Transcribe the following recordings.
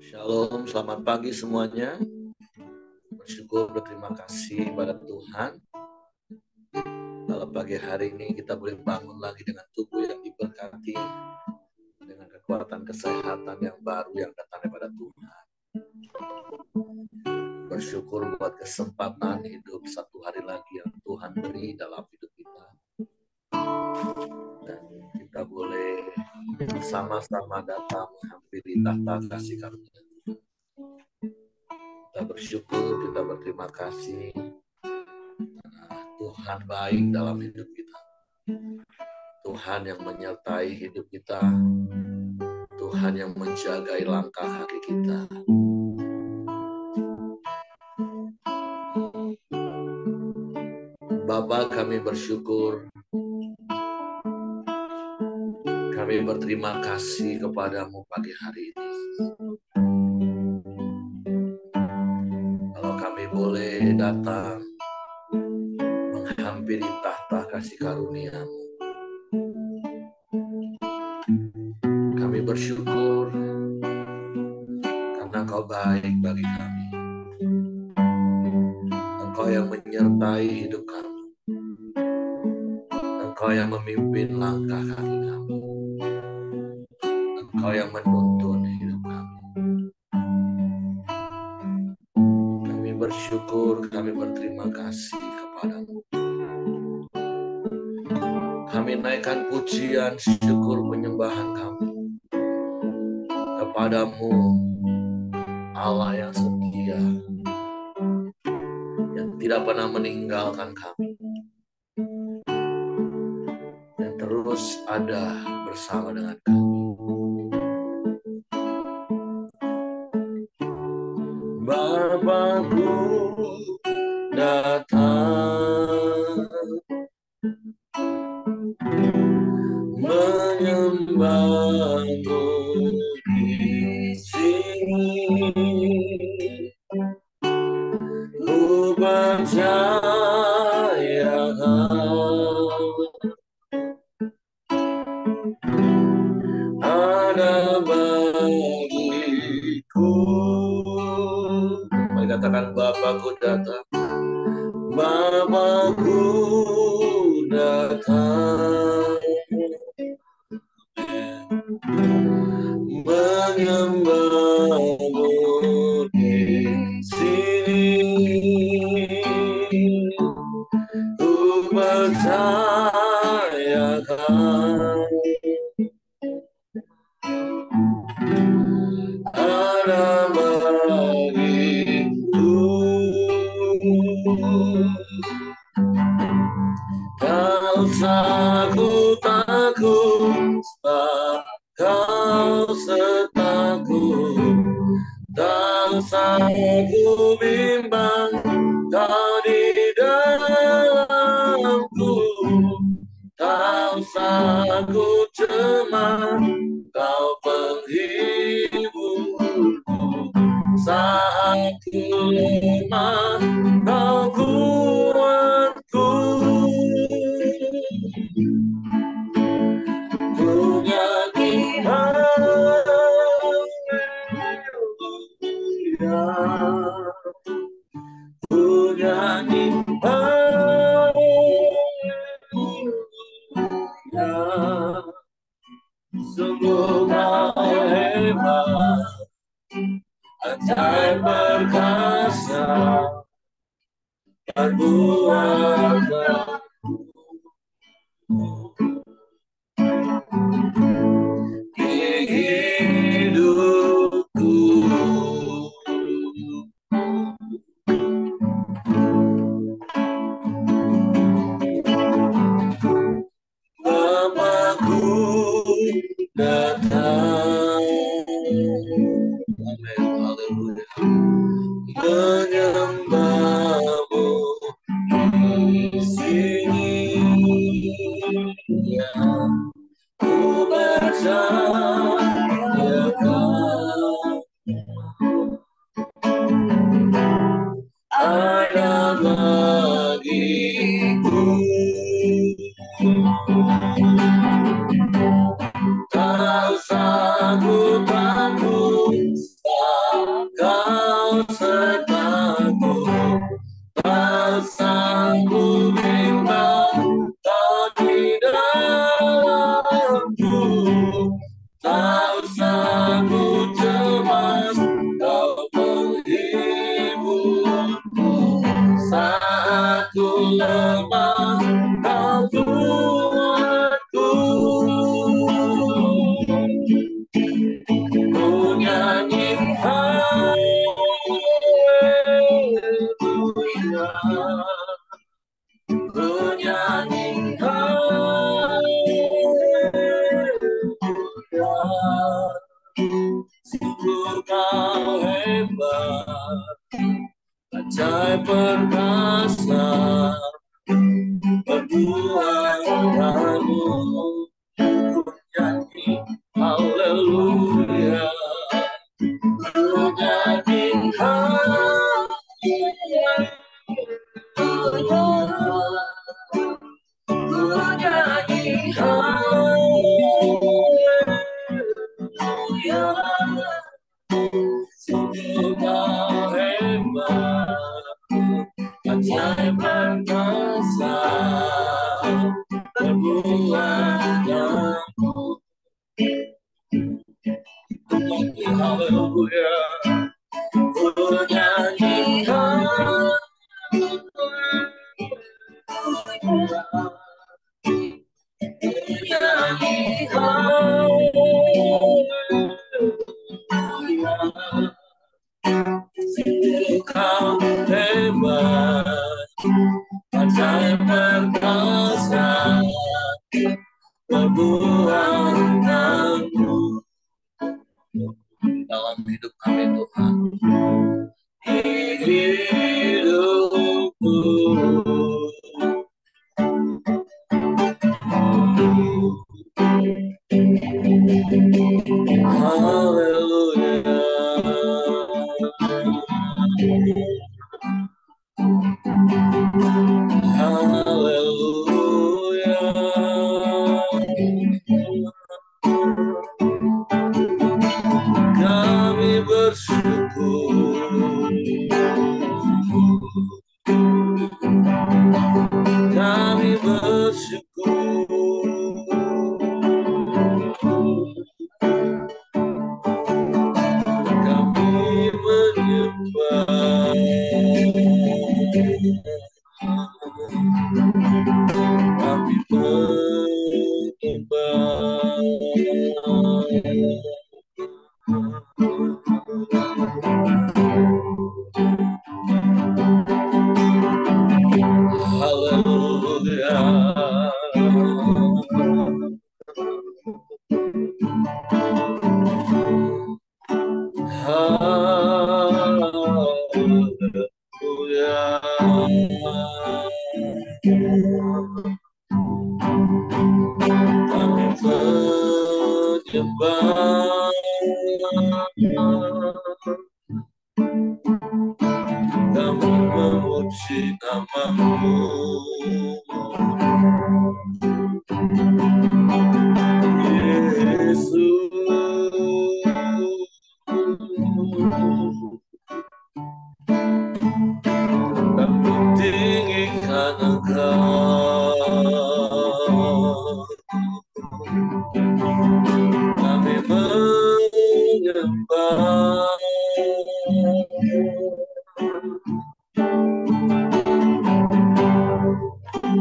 Shalom, selamat pagi semuanya. Bersyukur, berterima kasih pada Tuhan. Dalam pagi hari ini kita boleh bangun lagi dengan tubuh yang diberkati, dengan kekuatan kesehatan yang baru yang datang daripada Tuhan. Bersyukur buat kesempatan hidup satu hari lagi yang Tuhan beri dalam hidup kita. Dan kita boleh sama-sama datang menghampiri tahta kasih karunia. Kita bersyukur, kita berterima kasih. Tuhan baik dalam hidup kita. Tuhan yang menyertai hidup kita. Tuhan yang menjagai langkah kaki kita. Bapa, kami bersyukur. Kami berterima kasih kepadamu pagi hari ini. Kalau kami boleh datang menghampiri tahta kasih karunia-Mu. Kami bersyukur karena Engkau baik bagi kami. Engkau yang menyertai hidup kami. Engkau yang memimpin langkah kaki kami. Engkau yang menuntun hidup kami. Kami bersyukur, kami berterima kasih kepadamu. Kami naikkan pujian, syukur, penyembahan kami kepadamu, Allah yang setia, yang tidak pernah meninggalkan kami, yang terus ada bersama dengan kami. Bapakku datang menyembahmu di sini. Ku percaya ada bagiku. Mari katakan, Bapakku datang. Bapakku datang menyembahmu di sini. Ku percayakan ada bagiku. Kau takut, sebab Kau setakut. Tak usah ku bimbang, Kau di dalamku. Tak usah ku cemas, Kau penghiburku. Saat ku lemah, Kau kuatku. Ku nyanyi haleluya, ku nyanyi haleluya. Sungguh Kau hebat, ajaib perkasa, perbuatan di hidupku. Bapakku datang, amin, haleluya, menyembahmu di sini. Ya, ku percayakan ada bagiku. Tak usah ku takut, haleluya, bernyanyi Kau hebat, ajaib perkasa, perbuatanmu dalam hidup kami Tuhan, di hidupku. Haleluya, haleluya, kami bersyukur, kami bersyukur, kami menyembah, kami haleluya, haleluya, kami menyembah, kami memuji nama-Mu, Yesus. Kami tinggikan Engkau, kami menyembah,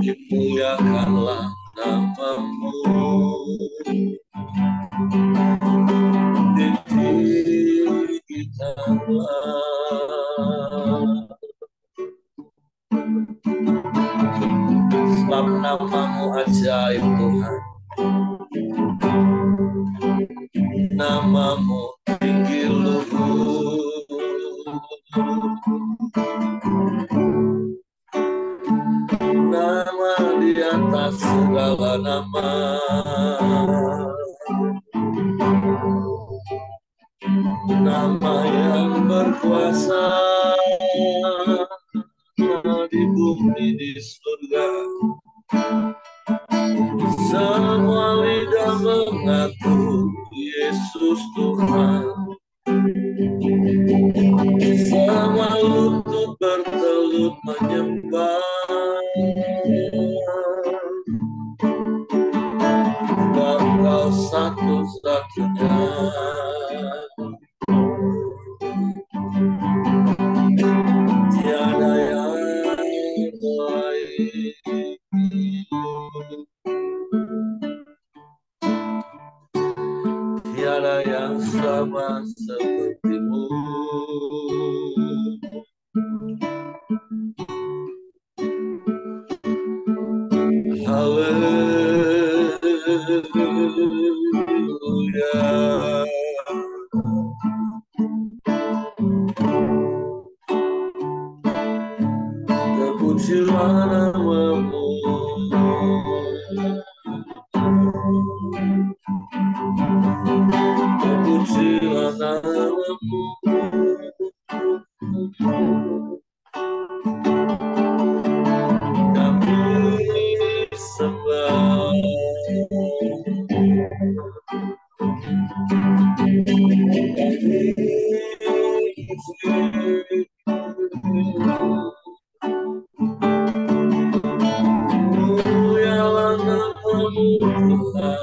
dimuliakanlah nama-Mu, ditinggikanlah, sebab nama-Mu ajaib Tuhan, nama-Mu tinggi luhur, nama di atas segala nama, nama yang berkuasa di bumi di surga. Semua lidah mengaku Yesus Tuhan, semua lutut bertelut menyembah, Engkau satu-satunya, tiada yang lain. Tiada yang sama seperti-Mu. Haleluya, terpujilah nama-Mu, terpujilah nama-Mu, kami sembah, mulialah nama-Mu Tuhan,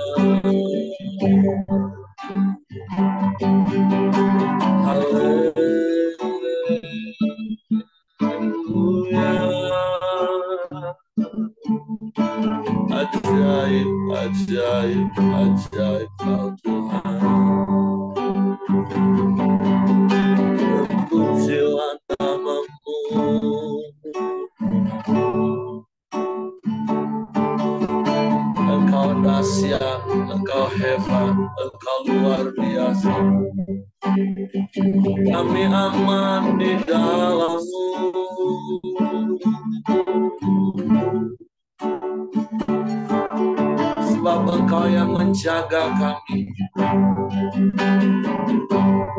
ajaib, ajaib Kau Tuhan. Terpujilah nama-Mu. Engkau dahsyat, Engkau hebat, Engkau luar biasa. Kami aman di dalam-Mu. Sebab Engkau yang menjaga kami,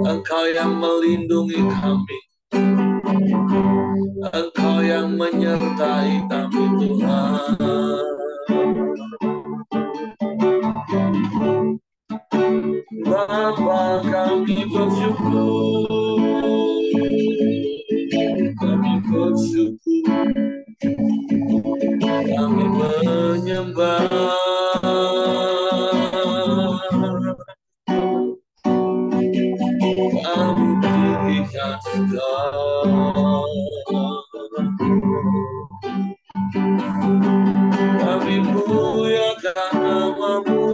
Engkau yang melindungi kami, Engkau yang menyertai kami Tuhan. Bapa, kami bersyukur, kami bersyukur, kami menyembah. Kami tinggikan Engkau, kami muliakan nama-Mu.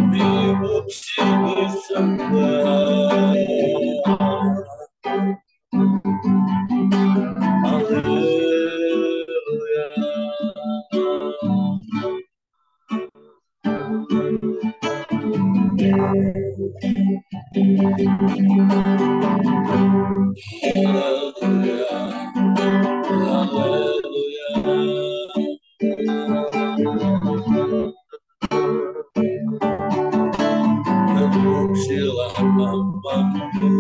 Dipuji, disembah. Haleluya. Haleluya. Haleluya. Terpujilah nama-Mu.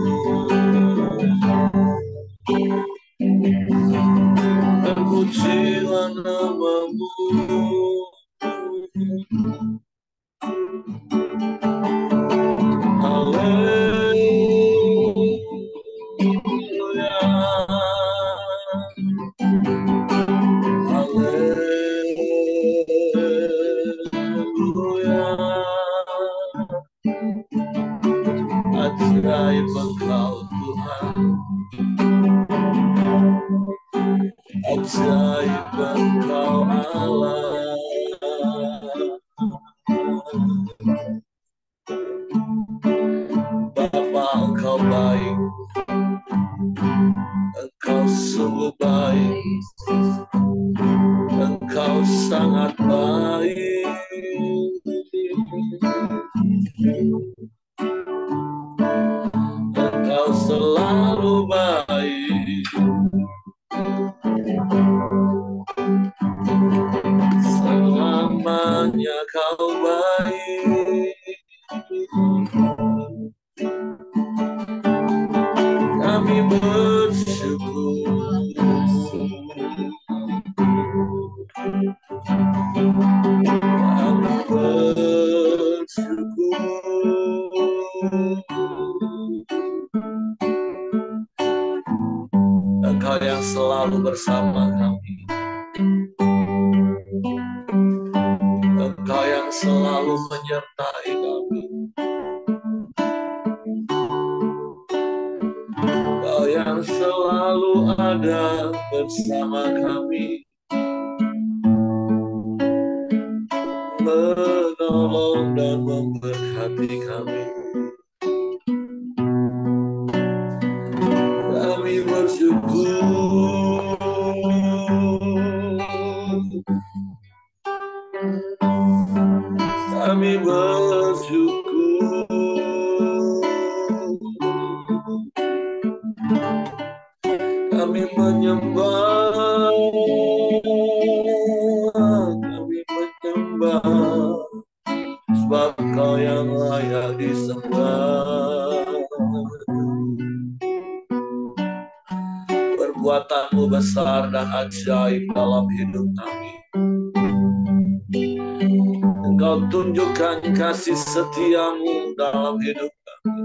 Terpujilah nama-Mu. Haleluya. Haleluya. Ajaib Engkau Tuhan, ajaib Engkau Allah. Bapa, Engkau baik, Engkau sungguh baik, Engkau sangat baik. Engkau selalu baik, selamanya Kau baik. Kami bersyukur, kami bersyukur. Engkau yang selalu bersama kami, Engkau yang selalu menyertai kami, Engkau yang selalu ada bersama kami, menolong dan memberkati kami. Kami bersyukur, kami bersyukur, kami menyembah, kami menyembah, sebab Kau yang layak disembah. Perbuatan-Mu besar dan ajaib dalam hidup kami. Engkau tunjukkan kasih setia-Mu dalam hidup kami.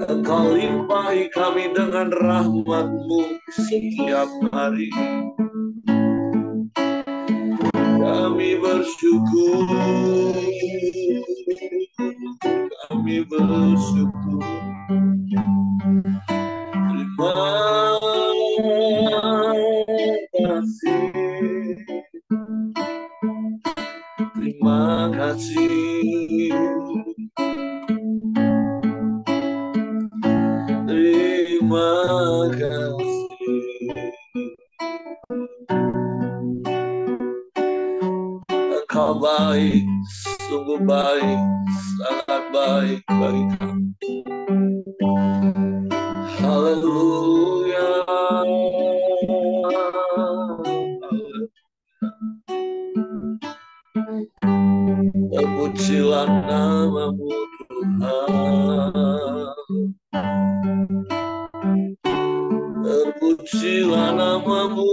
Engkau limpahi kami dengan rahmat-Mu setiap hari. Kami bersyukur, kami bersyukur. Terima Terima kasih. Terima kasih. Engkau baik, sungguh baik, sangat baik bagi kami. Haleluya. Terpujilah namamu Tuhan. Terpujilah namamu.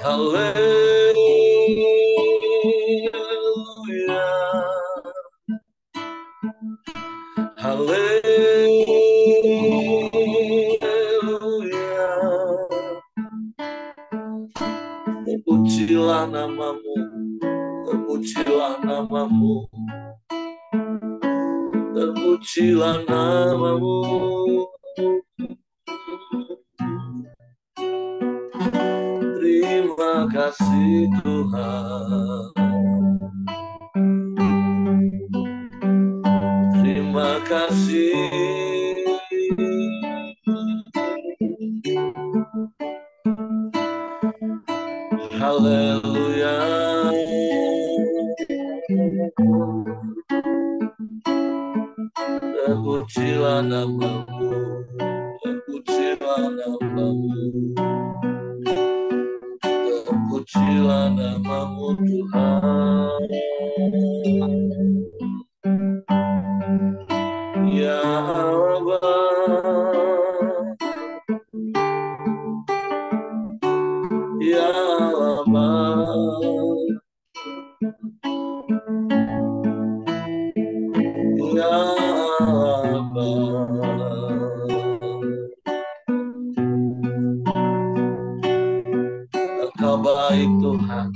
Haleluya. Haleluya. Terpujilah namamu. Terpujilah namamu. Terpujilah namamu. Terima kasih Tuhan. Terima kasih. Haleluya. Terpujilah namamu. Terpujilah namamu. Terpujilah namamu Tuhan. Ya Allah. Ya Allah. Ya Allah. Engkau baik Tuhan.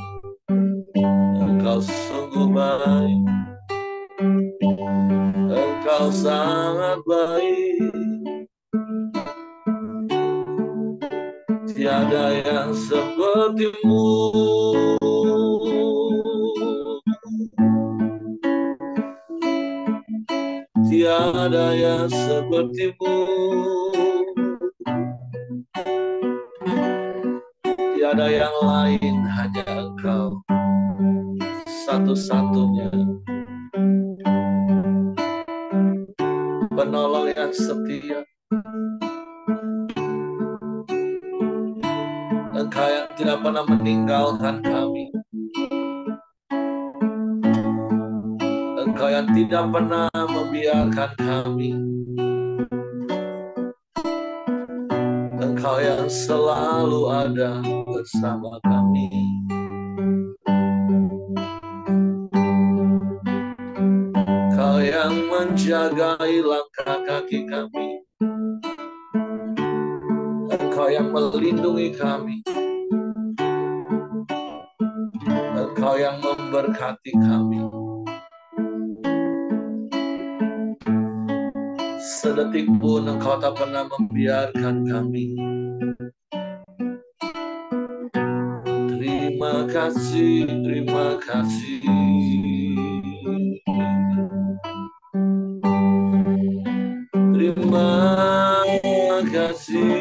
Engkau sungguh baik. Engkau sangat baik. Tiada yang sepertimu. Tiada yang sepertimu. Tiada yang lain, hanya Engkau satu-satunya penolong yang setia. Engkau yang tidak pernah meninggalkan kami. Engkau yang tidak pernah membiarkan kami. Engkau yang selalu ada bersama kami. Engkau yang menjagai langkah kaki kami. Engkau yang melindungi kami. Engkau yang memberkati kami. Sedetik pun Engkau tak pernah membiarkan kami. Terima kasih, terima kasih. Terima kasih.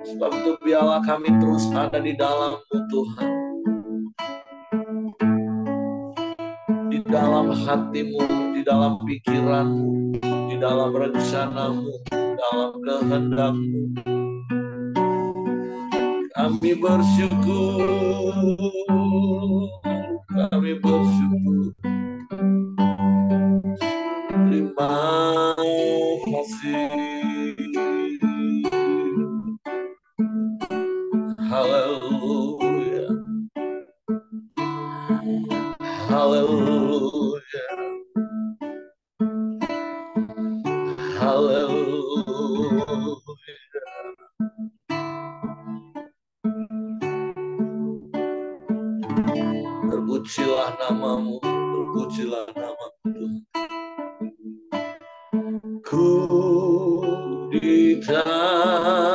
Sebab itu biarlah kami terus ada di dalam-Mu Tuhan. Di dalam hati-Mu, di dalam pikiran-Mu, di dalam rencana-Mu, di dalam kehendak-Mu. Kami bersyukur. Kami bersyukur. Terima kasih. Haleluya. Haleluya. Haleluya. Terpujilah namamu, terpujilah namamu Tuhan. Ku di tanganmu,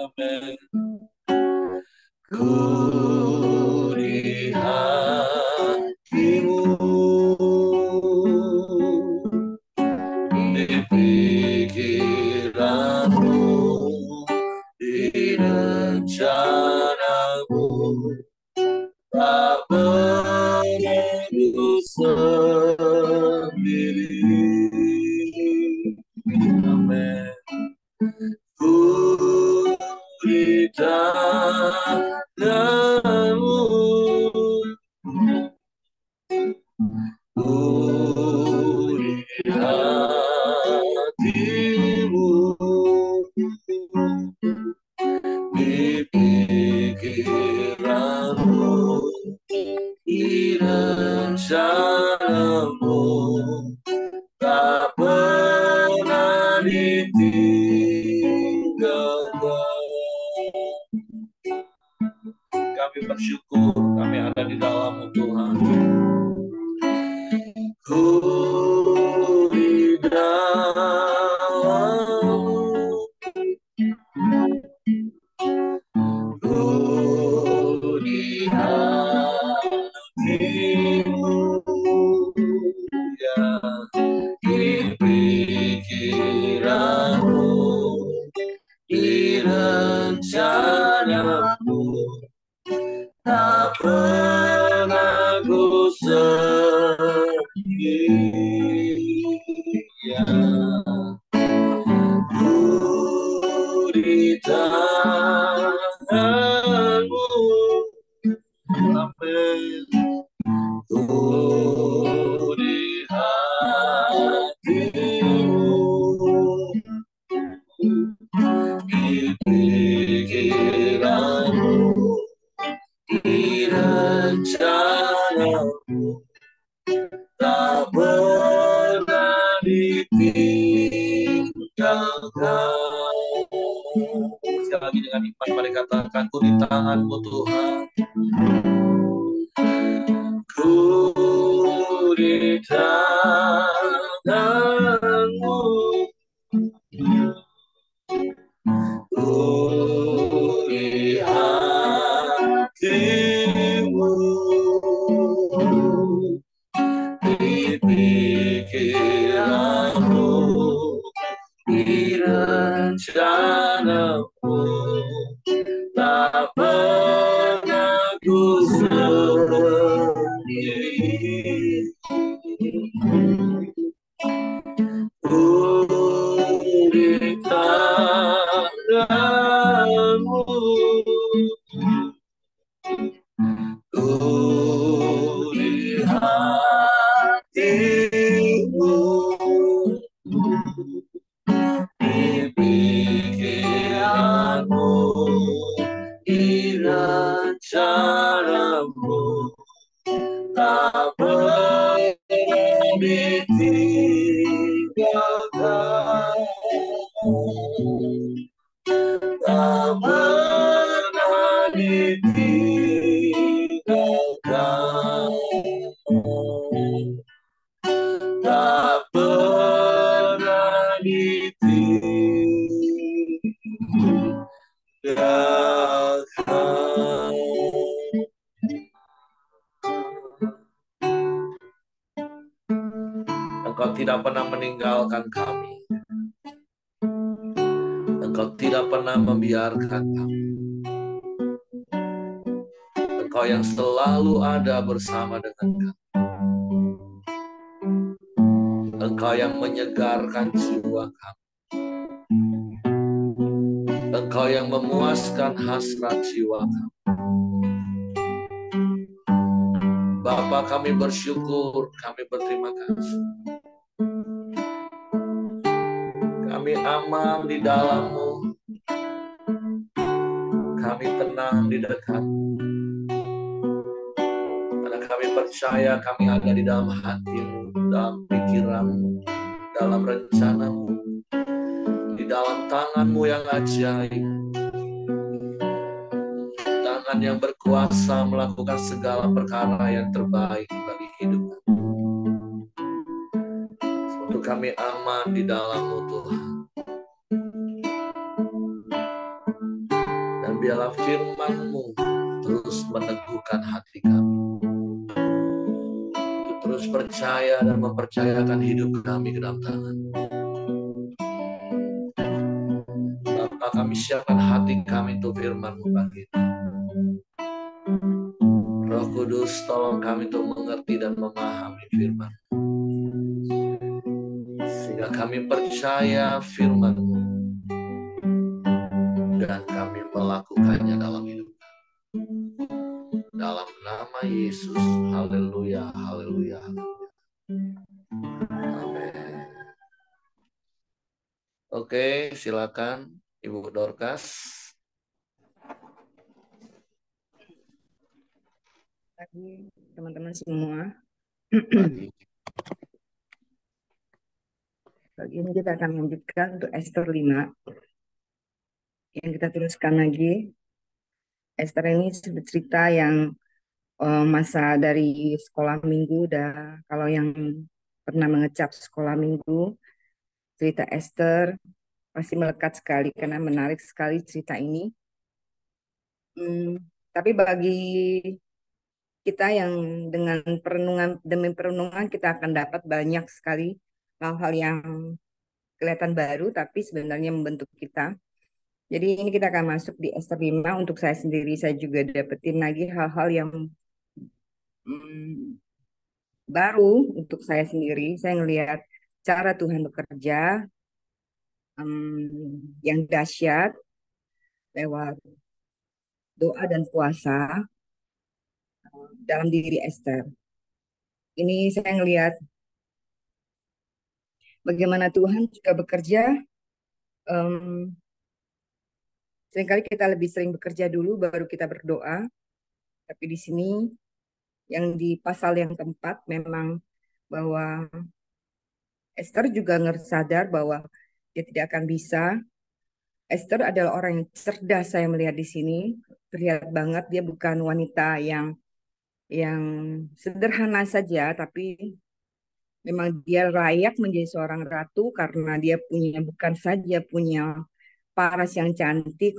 amin. Ku di hatimu, di pikiranmu, di rencanamu, tak pernah ku sendiri. Amin. Ku di tanganmu, ku di hatimu, di pikiranmu, di rencanamu, tak pernah ditinggalkan. Kami bersyukur kami ada di dalam-Mu Tuhan. Ku di dalam-Mu, ku di hatimu, ya, di pikiranmu, di rencanamu, tak pernah ku sendiri, ya. Ku di tanganmu, amin. Ku di hatimu, di pikiranmu, di rencanamu, tak pernah ditinggalkan. Sekali lagi dengan iman mari katakan, ku di tangan-Mu Tuhan. Ku di tangan-Mu, ku di hatimu, di pikiranmu, di rencanamu, tak pernah ku sendiri. Ku di tanganmu, ku di hatimu, di pikiranmu, di rencanamu, tak pernah ditinggalkan, tak pernah ditinggalkan, tak pernah ditinggalkan. Engkau tidak pernah meninggalkan kami. Engkau tidak pernah membiarkan kami. Engkau yang selalu ada bersama dengan kami. Engkau yang menyegarkan jiwa kami. Engkau yang memuaskan hasrat jiwa kami. Bapa, kami bersyukur, kami berterima kasih. Kami aman di dalam-Mu. Kami tenang di dekat-Mu. Karena kami percaya kami ada di dalam hati-Mu, dalam pikiran-Mu, dalam rencana-Mu, di dalam tangan-Mu yang ajaib. tangan yang berkuasa melakukan segala perkara yang terbaik bagi hidup kami. Untuk kami aman di dalam-Mu Tuhan. Dan biarlah firman-Mu terus meneguhkan hati kami. Untuk terus percaya dan mempercayakan hidup kami ke dalam tangan-Mu. Bapa, kami siapkan hati kami untuk firman-Mu pagi ini. Roh Kudus, tolong kami untuk mengerti dan memahami firman, sehingga kami percaya firman-Mu dan kami melakukannya dalam hidup kami. Dalam nama Yesus, haleluya, haleluya, haleluya. Amin. Oke, silakan Ibu Dorcas. Pagi teman-teman semua. Pagi. Pagi ini kita akan lanjutkan untuk Ester 5. Yang kita teruskan lagi. Ester ini cerita yang masa dari sekolah minggu. Kalau yang pernah mengecap sekolah minggu, cerita Ester pasti melekat sekali karena menarik sekali cerita ini. Tapi bagi kita yang dengan perenungan demi perenungan kita akan dapat banyak sekali hal-hal yang kelihatan baru tapi sebenarnya membentuk kita. Jadi ini kita akan masuk di Ester 5. Untuk saya sendiri saya juga dapetin lagi hal-hal yang baru untuk saya sendiri. Saya ngelihat cara Tuhan bekerja yang dahsyat lewat doa dan puasa dalam diri Ester. Ini saya ngelihat bagaimana Tuhan juga bekerja. Seringkali kita lebih sering bekerja dulu baru kita berdoa. Tapi di sini yang di pasal yang keempat memang bahwa Ester juga sadar bahwa dia tidak akan bisa. Ester adalah orang yang cerdas, saya melihat di sini. Terlihat banget dia bukan wanita yang sederhana saja, tapi memang dia layak menjadi seorang ratu karena dia punya bukan saja punya paras yang cantik,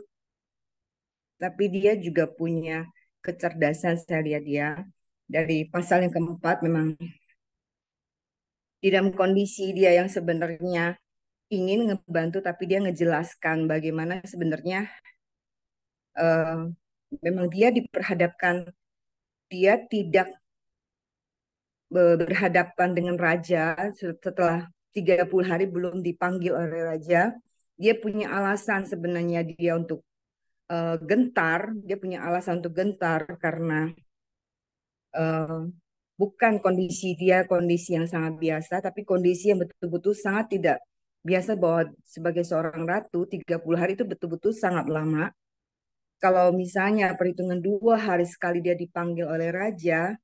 tapi dia juga punya kecerdasan. Saya lihat dia dari pasal yang keempat memang di dalam kondisi dia yang sebenarnya ingin ngebantu, tapi dia ngejelaskan bagaimana sebenarnya memang dia diperhadapkan, dia tidak berhadapan dengan raja setelah 30 hari belum dipanggil oleh raja. Dia punya alasan sebenarnya dia untuk gentar, dia punya alasan untuk gentar karena bukan kondisi dia kondisi yang sangat biasa, tapi kondisi yang betul-betul sangat tidak biasa bahwa sebagai seorang ratu 30 hari itu betul-betul sangat lama. Kalau misalnya perhitungan 2 hari sekali dia dipanggil oleh raja,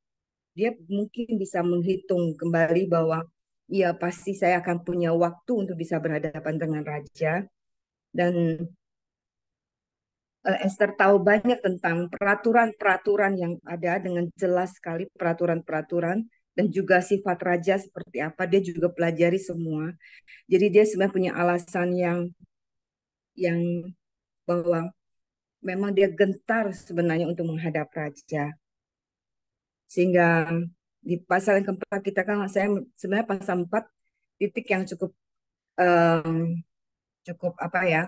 dia mungkin bisa menghitung kembali bahwa ya pasti saya akan punya waktu untuk bisa berhadapan dengan raja. Dan Esther tahu banyak tentang peraturan-peraturan yang ada dengan jelas sekali peraturan-peraturan dan juga sifat raja seperti apa dia juga pelajari semua. Jadi dia sebenarnya punya alasan yang bahwa memang dia gentar sebenarnya untuk menghadap raja. Sehingga di pasal yang keempat kita kan saya sebenarnya pasal 4 titik yang cukup cukup apa ya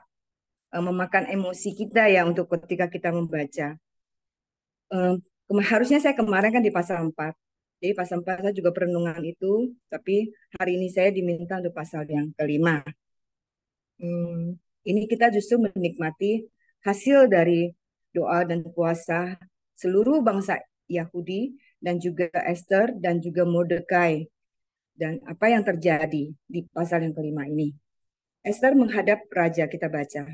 memakan emosi kita ya untuk ketika kita membaca. Harusnya saya kemarin kan di pasal 4. Jadi pasal 4 saya juga perenungan itu, tapi hari ini saya diminta untuk pasal yang kelima. Ini kita justru menikmati hasil dari doa dan puasa seluruh bangsa Yahudi dan juga Esther dan juga Mordekai. Dan apa yang terjadi di pasal yang kelima ini. Esther menghadap raja, kita baca.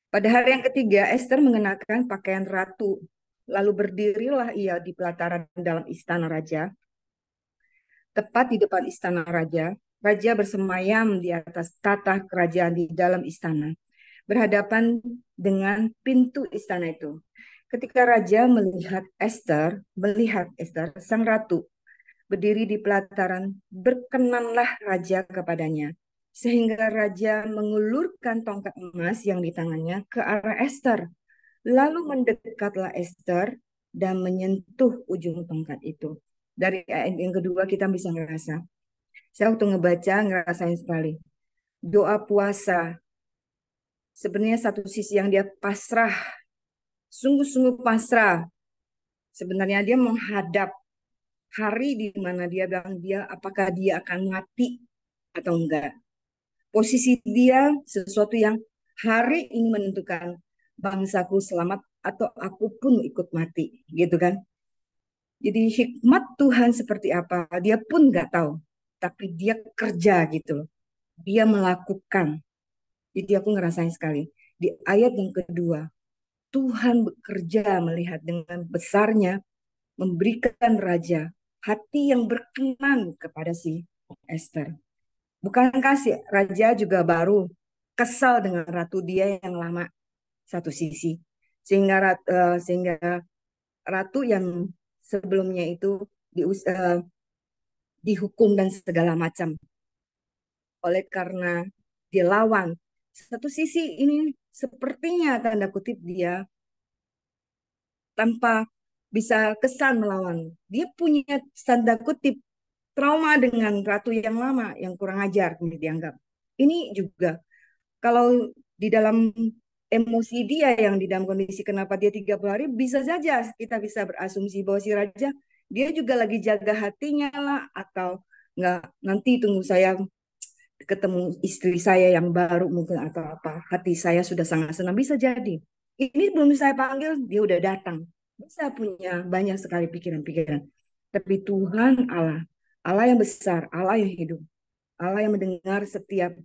Pada hari yang ketiga, Esther mengenakan pakaian ratu. Lalu berdirilah ia di pelataran dalam istana raja. Tepat di depan istana raja, raja bersemayam di atas tahta kerajaan di dalam istana. berhadapan dengan pintu istana itu. Ketika raja melihat Ester, sang ratu, berdiri di pelataran, berkenanlah raja kepadanya. Sehingga raja mengulurkan tongkat emas yang di tangannya ke arah Ester. Lalu mendekatlah Ester dan menyentuh ujung tongkat itu. Dari ayat yang kedua kita bisa ngerasa. Saya waktu ngebaca ngerasain sekali. Doa puasa. Sebenarnya satu sisi yang dia pasrah. Sungguh-sungguh pasrah. Sebenarnya dia menghadap hari di mana dia bilang apakah dia akan mati atau enggak. Posisi dia sesuatu yang hari ini menentukan bangsaku selamat atau aku pun ikut mati, gitu kan. Jadi hikmat Tuhan seperti apa, dia pun nggak tahu. Tapi dia kerja gitu loh. Dia melakukan. Jadi aku ngerasain sekali. Di ayat yang kedua, Tuhan bekerja melihat dengan besarnya, memberikan raja hati yang berkenan kepada si Esther. Bukankah si raja juga baru kesal dengan ratu dia yang lama satu sisi. Sehingga ratu yang sebelumnya itu dihukum dan segala macam oleh karena dia lawan. Satu sisi ini sepertinya tanda kutip dia tanpa bisa kesan melawan. Dia punya tanda kutip trauma dengan ratu yang lama yang kurang ajar dianggap. Ini juga kalau di dalam emosi dia yang di dalam kondisi kenapa dia 30 hari bisa saja kita bisa berasumsi bahwa si raja dia juga lagi jaga hatinya lah atau nggak nanti tunggu saya ketemu istri saya yang baru mungkin atau apa hati saya sudah sangat senang bisa jadi ini belum saya panggil dia udah datang bisa punya banyak sekali pikiran-pikiran tapi Tuhan Allah Allah yang besar Allah yang hidup Allah yang mendengar setiap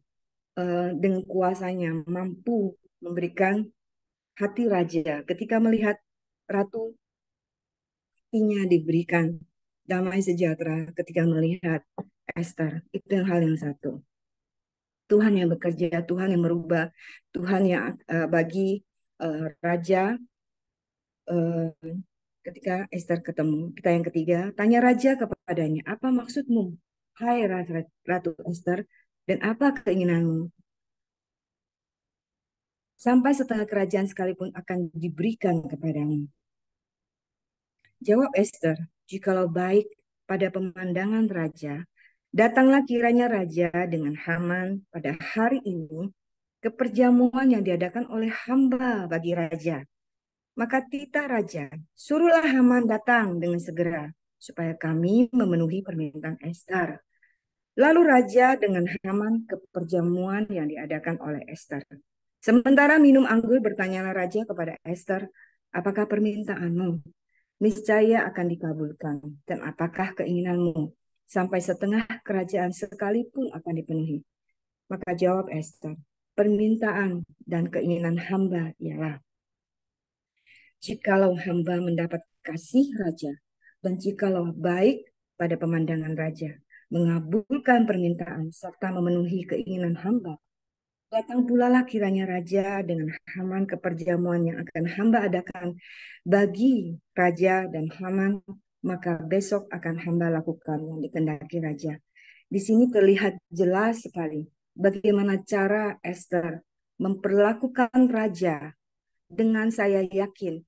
dengan kuasanya mampu memberikan hati raja ketika melihat ratu hatinya diberikan damai sejahtera ketika melihat Esther itu hal yang satu. Tuhan yang bekerja, Tuhan yang merubah, Tuhan yang bagi raja uh, ketika Esther ketemu. Kita yang ketiga, tanya raja kepadanya, apa maksudmu? Hai Ratu Esther, dan apa keinginanmu? Sampai setengah kerajaan sekalipun akan diberikan kepadamu. Jawab Esther, jikalau baik pada pemandangan raja, datanglah kiranya raja dengan Haman pada hari ini ke perjamuan yang diadakan oleh hamba bagi raja. Maka titah raja, suruhlah Haman datang dengan segera, supaya kami memenuhi permintaan Esther. Lalu raja dengan Haman ke perjamuan yang diadakan oleh Esther. Sementara minum anggur, bertanyalah raja kepada Esther, apakah permintaanmu? Niscaya akan dikabulkan. Dan apakah keinginanmu? Sampai setengah kerajaan sekalipun akan dipenuhi. Maka jawab Esther, permintaan dan keinginan hamba ialah, jikalau hamba mendapat kasih raja, dan jikalau baik pada pemandangan raja, mengabulkan permintaan serta memenuhi keinginan hamba, datang pula lah kiranya raja dengan Haman ke perjamuan yang akan hamba adakan bagi raja dan Haman, maka besok akan hamba lakukan yang dikehendaki raja. Di sini terlihat jelas sekali bagaimana cara Esther memperlakukan raja dengan saya yakin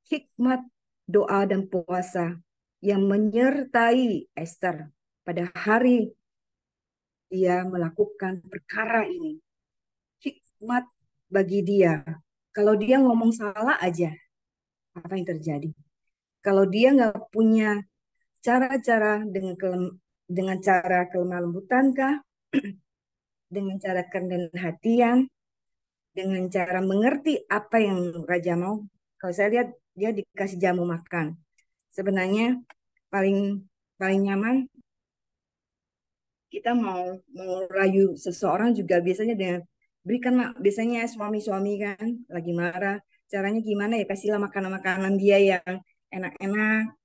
hikmat doa dan puasa yang menyertai Esther pada hari dia melakukan perkara ini. Hikmat bagi dia. Kalau dia ngomong salah aja, apa yang terjadi? Kalau dia nggak punya cara-cara dengan cara kelemah lembutan kah? Dengan cara kerendahan hatian, dengan cara mengerti apa yang raja mau. Kalau saya lihat dia dikasih jamu makan. Sebenarnya paling paling nyaman kita mau rayu seseorang juga biasanya dengan berikan biasanya suami-suami kan lagi marah caranya gimana ya kasihlah makanan-makanan dia yang enak-enak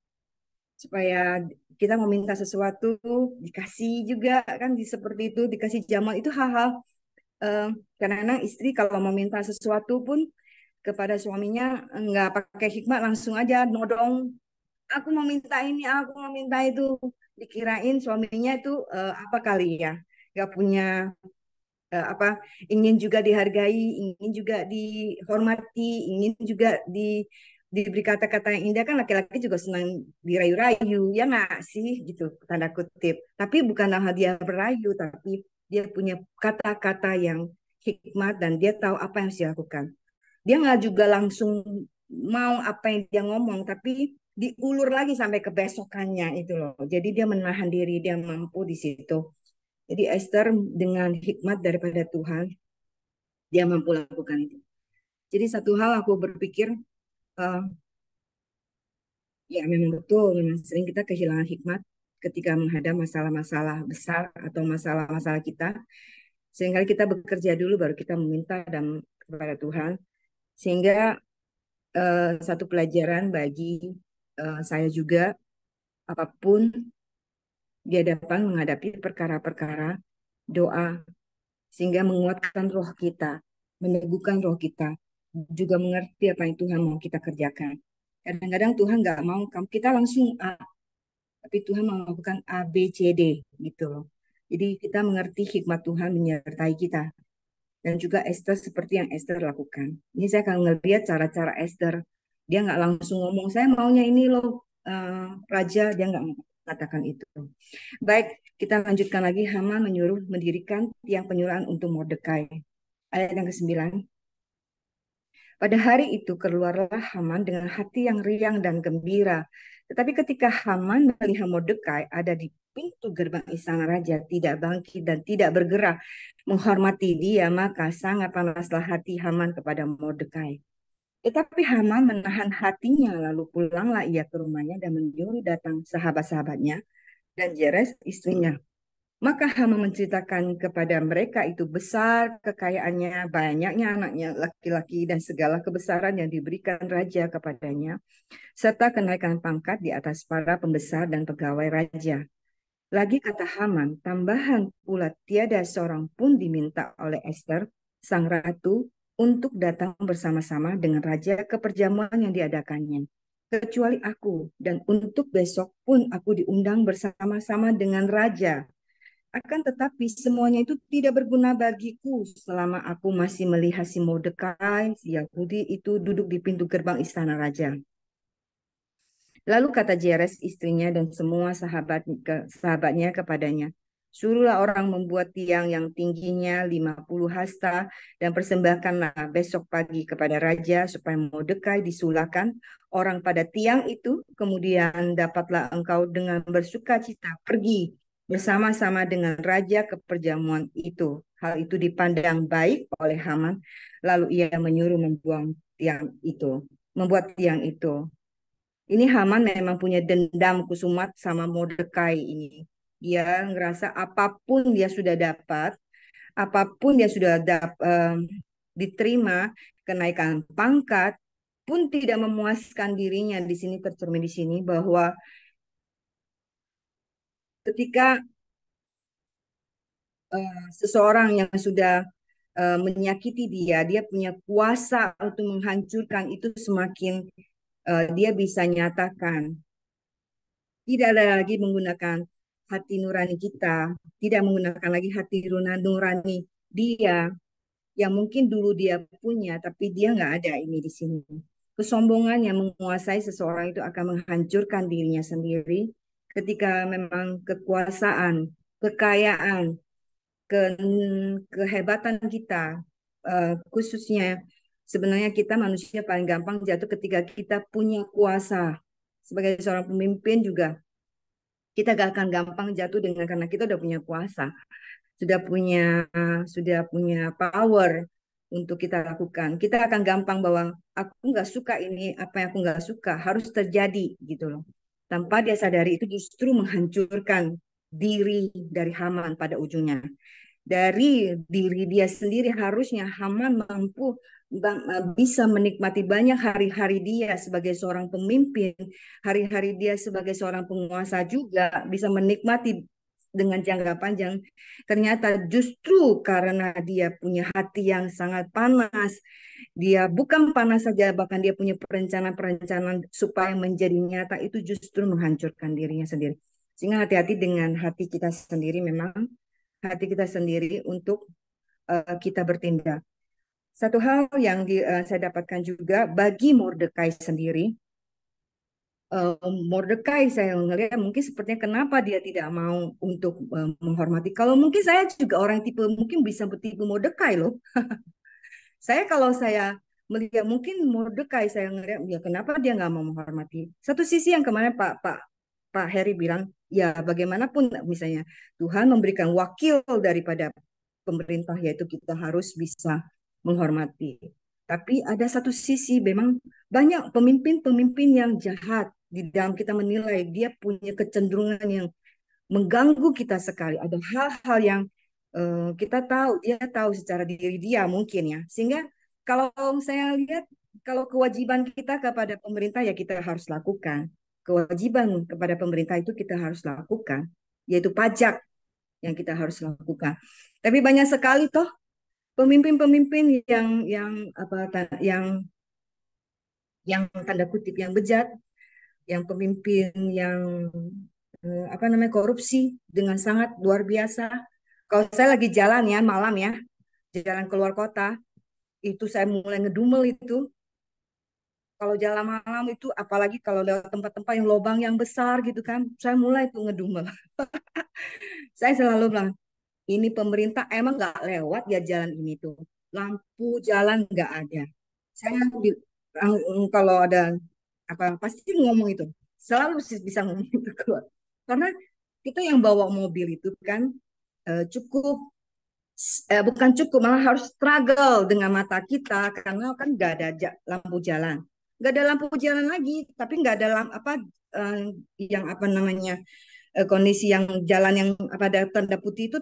supaya kita mau minta sesuatu dikasih juga kan seperti itu dikasih jamu itu hal-hal kadang-kadang istri kalau meminta sesuatu pun kepada suaminya nggak pakai hikmat, langsung aja nodong, aku mau minta ini, aku mau minta itu. Dikirain suaminya itu apa kali ya, nggak punya apa, ingin juga dihargai, ingin juga dihormati, ingin juga diberi kata-kata yang indah. Kan laki-laki juga senang dirayu-rayu, ya nggak sih gitu, tanda kutip. Tapi bukanlah dia berayu, tapi dia punya kata-kata yang hikmat dan dia tahu apa yang harus dilakukan. Dia nggak juga langsung mau apa yang dia ngomong, tapi diulur lagi sampai ke besokannya itu loh. Jadi dia menahan diri, dia mampu di situ. Jadi Esther dengan hikmat daripada Tuhan, dia mampu lakukan itu. Jadi satu hal aku berpikir, uh, ya memang betul, memang sering kita kehilangan hikmat ketika menghadapi masalah-masalah besar atau masalah-masalah kita. Sehingga kita bekerja dulu baru kita meminta dan kepada Tuhan. Sehingga satu pelajaran bagi saya juga, apapun di hadapan menghadapi perkara-perkara, doa sehingga menguatkan roh kita, meneguhkan roh kita, juga mengerti apa yang Tuhan mau kita kerjakan. Kadang-kadang Tuhan nggak mau kita langsung A, tapi Tuhan mau melakukan A, B, C, D gitu loh. Jadi kita mengerti hikmat Tuhan menyertai kita. Dan juga Esther seperti yang Esther lakukan. Ini saya akan ngelihat cara-cara Esther. Dia nggak langsung ngomong, saya maunya ini loh, Raja. Dia nggak mengatakan itu. Baik, kita lanjutkan lagi. Haman menyuruh mendirikan tiang penyuluhan untuk Mordekai. Ayat yang ke-9. Pada hari itu keluarlah Haman dengan hati yang riang dan gembira. Tetapi ketika Haman melihat Mordekai ada di pintu gerbang istana raja, tidak bangkit dan tidak bergerak menghormati dia, maka sangat panaslah hati Haman kepada Mordekai. Tetapi Haman menahan hatinya, lalu pulanglah ia ke rumahnya dan menyuruh datang sahabat-sahabatnya dan Zeres istrinya. Maka Hama menceritakan kepada mereka itu besar kekayaannya, banyaknya anaknya laki-laki, dan segala kebesaran yang diberikan raja kepadanya, serta kenaikan pangkat di atas para pembesar dan pegawai raja. Lagi kata Haman, tambahan pula tiada seorang pun diminta oleh Esther, sang ratu, untuk datang bersama-sama dengan raja ke perjamuan yang diadakannya. Kecuali aku, dan untuk besok pun aku diundang bersama-sama dengan raja. Akan tetapi semuanya itu tidak berguna bagiku selama aku masih melihat si Mordekai, si Yahudi itu duduk di pintu gerbang istana raja. Lalu kata Zeres istrinya dan semua sahabatnya kepadanya, suruhlah orang membuat tiang yang tingginya 50 hasta dan persembahkanlah besok pagi kepada raja supaya Mordekai disulahkan orang pada tiang itu, kemudian dapatlah engkau dengan bersuka cita pergi bersama-sama dengan raja ke perjamuan itu. Hal itu dipandang baik oleh Haman, lalu ia menyuruh membuat tiang itu. Ini Haman memang punya dendam kusumat sama Mordekai ini. Dia ngerasa apapun dia sudah dapat, apapun dia sudah diterima, kenaikan pangkat pun tidak memuaskan dirinya. Di sini tercermin di sini bahwa ketika seseorang yang sudah menyakiti dia, dia punya kuasa untuk menghancurkan itu semakin dia bisa nyatakan. Tidak ada lagi menggunakan hati nurani kita, tidak menggunakan lagi hati nurani dia yang mungkin dulu dia punya, tapi dia nggak ada ini di sini. Kesombongan yang menguasai seseorang itu akan menghancurkan dirinya sendiri ketika memang kekuasaan, kekayaan, ke kehebatan kita, khususnya sebenarnya kita manusia paling gampang jatuh ketika kita punya kuasa. Sebagai seorang pemimpin juga kita gak akan gampang jatuh dengan karena kita udah punya kuasa, sudah punya power untuk kita lakukan. Kita akan gampang bahwa aku nggak suka ini, apa yang aku nggak suka harus terjadi gitu loh. Tanpa dia sadari itu justru menghancurkan diri dari Haman pada ujungnya. Dari diri dia sendiri harusnya Haman mampu bisa menikmati banyak hari-hari dia sebagai seorang pemimpin, hari-hari dia sebagai seorang penguasa juga bisa menikmati dengan jangka panjang, ternyata justru karena dia punya hati yang sangat panas, dia bukan panas saja, bahkan dia punya perencanaan-perencanaan supaya menjadi nyata, itu justru menghancurkan dirinya sendiri. Sehingga hati-hati dengan hati kita sendiri, memang hati kita sendiri untuk kita bertindak. Satu hal yang saya dapatkan juga bagi Mordekai sendiri, Mordekai saya ngelihat mungkin sepertinya kenapa dia tidak mau untuk menghormati. Kalau mungkin saya juga orang tipe mungkin bisa bertipe Mordekai loh. Kalau saya melihat mungkin Mordekai saya ngelihat ya kenapa dia nggak mau menghormati. Satu sisi yang kemarin Pak Heri bilang ya bagaimanapun misalnya Tuhan memberikan wakil daripada pemerintah yaitu kita harus bisa menghormati. Tapi ada satu sisi memang banyak pemimpin-pemimpin yang jahat di dalam kita menilai dia punya kecenderungan yang mengganggu kita sekali. Ada hal-hal yang kita tahu, dia tahu secara diri dia mungkin ya. Sehingga kalau saya lihat, kalau kewajiban kita kepada pemerintah ya kita harus lakukan. Kewajiban kepada pemerintah itu kita harus lakukan, yaitu pajak yang kita harus lakukan. Tapi banyak sekali toh pemimpin-pemimpin yang tanda kutip yang bejat, yang pemimpin yang apa namanya korupsi dengan sangat luar biasa. Kalau saya lagi jalan ya malam ya, jalan keluar kota, itu saya mulai ngedumel itu. Kalau jalan malam itu, apalagi kalau lewat tempat-tempat yang lubang yang besar gitu kan, saya mulai tuh ngedumel. Saya selalu bilang, ini pemerintah emang nggak lewat ya jalan ini tuh. Lampu jalan nggak ada. Saya kalau ada apa pasti ngomong itu. Selalu bisa ngomong itu keluar. Karena kita yang bawa mobil itu kan cukup bukan cukup malah harus struggle dengan mata kita karena kan nggak ada lampu jalan. Nggak ada lampu jalan lagi, tapi nggak ada apa eh, yang apa namanya kondisi yang jalan yang apa ada tanda putih itu.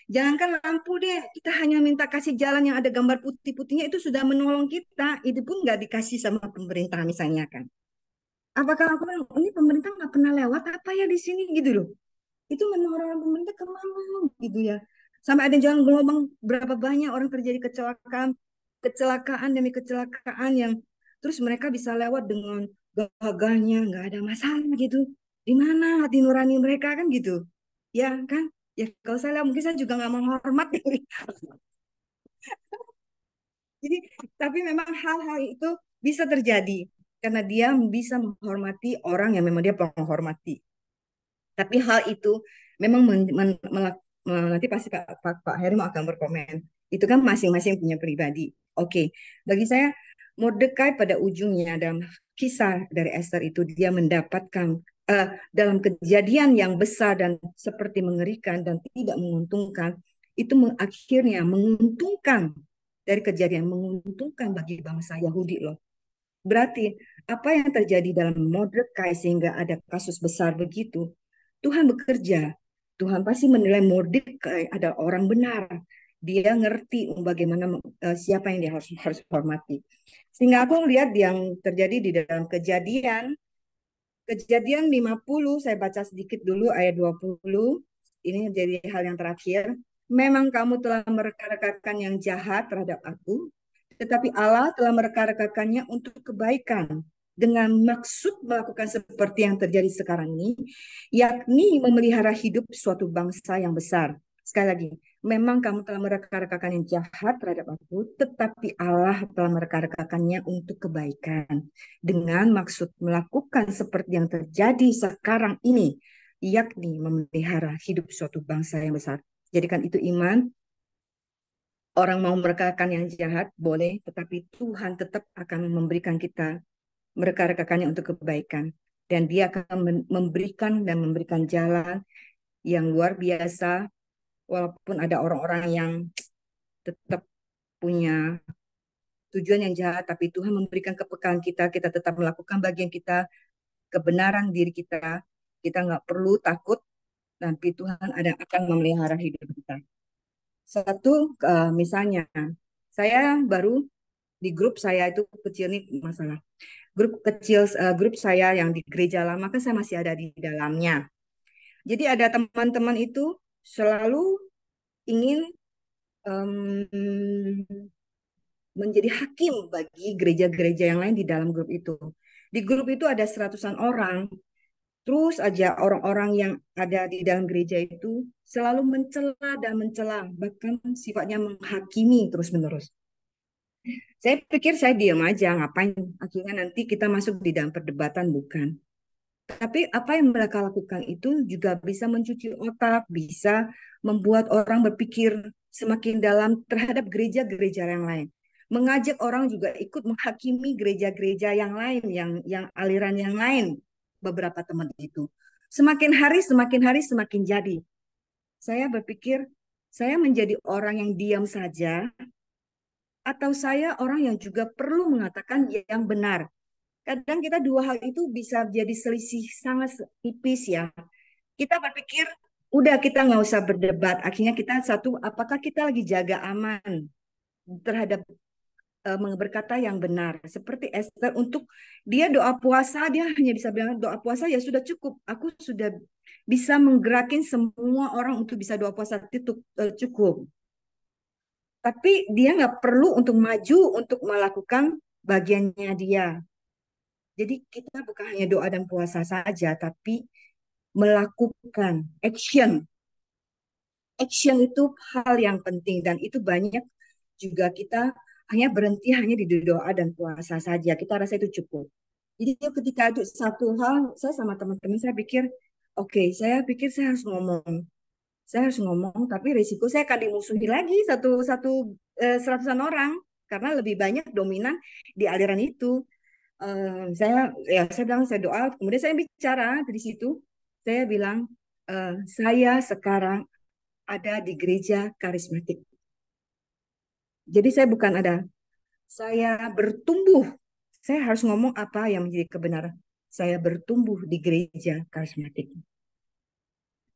Jangankan lampu deh, kita hanya minta kasih jalan yang ada gambar putih-putihnya itu sudah menolong kita. Itu pun nggak dikasih sama pemerintah misalnya kan. Apakah aku bilang, ini pemerintah nggak pernah lewat apa ya di sini gitu loh. Itu memang orang-orang pemerintah kemana gitu ya. Sampai ada jalan gelombang berapa banyak orang terjadi kecelakaan, kecelakaan demi kecelakaan yang terus mereka bisa lewat dengan gagahnya, nggak ada masalah gitu. Di mana hati nurani mereka kan gitu. Ya kan? Ya kalau saya lihat mungkin saya juga nggak menghormat. Jadi, tapi memang hal-hal itu bisa terjadi karena dia bisa menghormati orang yang memang dia menghormati. Tapi hal itu memang nanti pasti Pak Heri mau akan berkomen. Itu kan masing-masing punya pribadi. Oke, bagi saya Mordekai pada ujungnya dalam kisah dari Esther itu dia mendapatkan dalam kejadian yang besar dan seperti mengerikan dan tidak menguntungkan itu akhirnya menguntungkan dari kejadian menguntungkan bagi bangsa Yahudi loh. Berarti apa yang terjadi dalam Mordekai sehingga ada kasus besar begitu, Tuhan bekerja. Tuhan pasti menilai Mordekai adalah orang benar. Dia ngerti bagaimana siapa yang dia harus hormati. Sehingga aku lihat yang terjadi di dalam kejadian 50, saya baca sedikit dulu ayat 20. Ini jadi hal yang terakhir. Memang kamu telah mereka-rekakan yang jahat terhadap aku, tetapi Allah telah mereka-rekakannya untuk kebaikan dengan maksud melakukan seperti yang terjadi sekarang ini, yakni memelihara hidup suatu bangsa yang besar. Sekali lagi, memang kamu telah mereka-rekakan yang jahat terhadap aku, tetapi Allah telah mereka-rekakannya untuk kebaikan dengan maksud melakukan seperti yang terjadi sekarang ini, yakni memelihara hidup suatu bangsa yang besar. Jadikan itu iman. Orang mau merekakan yang jahat boleh, tetapi Tuhan tetap akan memberikan kita mereka-rekakannya untuk kebaikan. Dan dia akan memberikan jalan yang luar biasa, walaupun ada orang-orang yang tetap punya tujuan yang jahat, tapi Tuhan memberikan kepekaan kita, kita tetap melakukan bagian kita, kebenaran diri kita nggak perlu takut, nanti Tuhan akan memelihara hidup kita. Satu, misalnya, saya baru di grup saya itu kecil nih masalah. Grup kecil, grup saya yang di gereja lama kan saya masih ada di dalamnya. Jadi ada teman-teman itu selalu ingin em, menjadi hakim bagi gereja-gereja yang lain di dalam grup itu. Di grup itu ada seratusan orang, terus aja orang-orang yang ada di dalam gereja itu selalu mencela dan mencela, bahkan sifatnya menghakimi terus-menerus. Saya pikir saya diam aja, ngapain? Akhirnya nanti kita masuk di dalam perdebatan, bukan? Tapi apa yang mereka lakukan itu juga bisa mencuci otak, bisa membuat orang berpikir semakin dalam terhadap gereja-gereja yang lain. Mengajak orang juga ikut menghakimi gereja-gereja yang lain, yang aliran yang lain. Beberapa teman itu. Semakin hari semakin jadi. Saya berpikir saya menjadi orang yang diam saja atau saya orang yang juga perlu mengatakan yang benar. Kadang kita dua hal itu bisa jadi selisih sangat tipis ya. Kita berpikir, udah kita nggak usah berdebat. Akhirnya kita satu, apakah kita lagi jaga aman terhadap berkata yang benar. Seperti Esther untuk dia doa puasa, dia hanya bisa bilang doa puasa ya sudah cukup. Aku sudah bisa menggerakin semua orang untuk bisa doa puasa itu cukup. Tapi dia nggak perlu untuk maju untuk melakukan bagiannya dia. Jadi kita bukan hanya doa dan puasa saja, tapi melakukan action. Action itu hal yang penting dan itu banyak juga kita hanya berhenti hanya di doa dan puasa saja. Kita rasa itu cukup. Jadi ketika itu satu hal, saya sama teman-teman saya pikir, oke, saya pikir saya harus ngomong. Saya harus ngomong, tapi risiko saya akan dimusuhi lagi satu seratusan orang karena lebih banyak dominan di aliran itu. Saya bilang saya doa, kemudian saya bicara di situ. Saya bilang saya sekarang ada di gereja karismatik. Jadi saya bukan ada, saya bertumbuh. Saya harus ngomong apa yang menjadi kebenaran. Saya bertumbuh di gereja karismatik.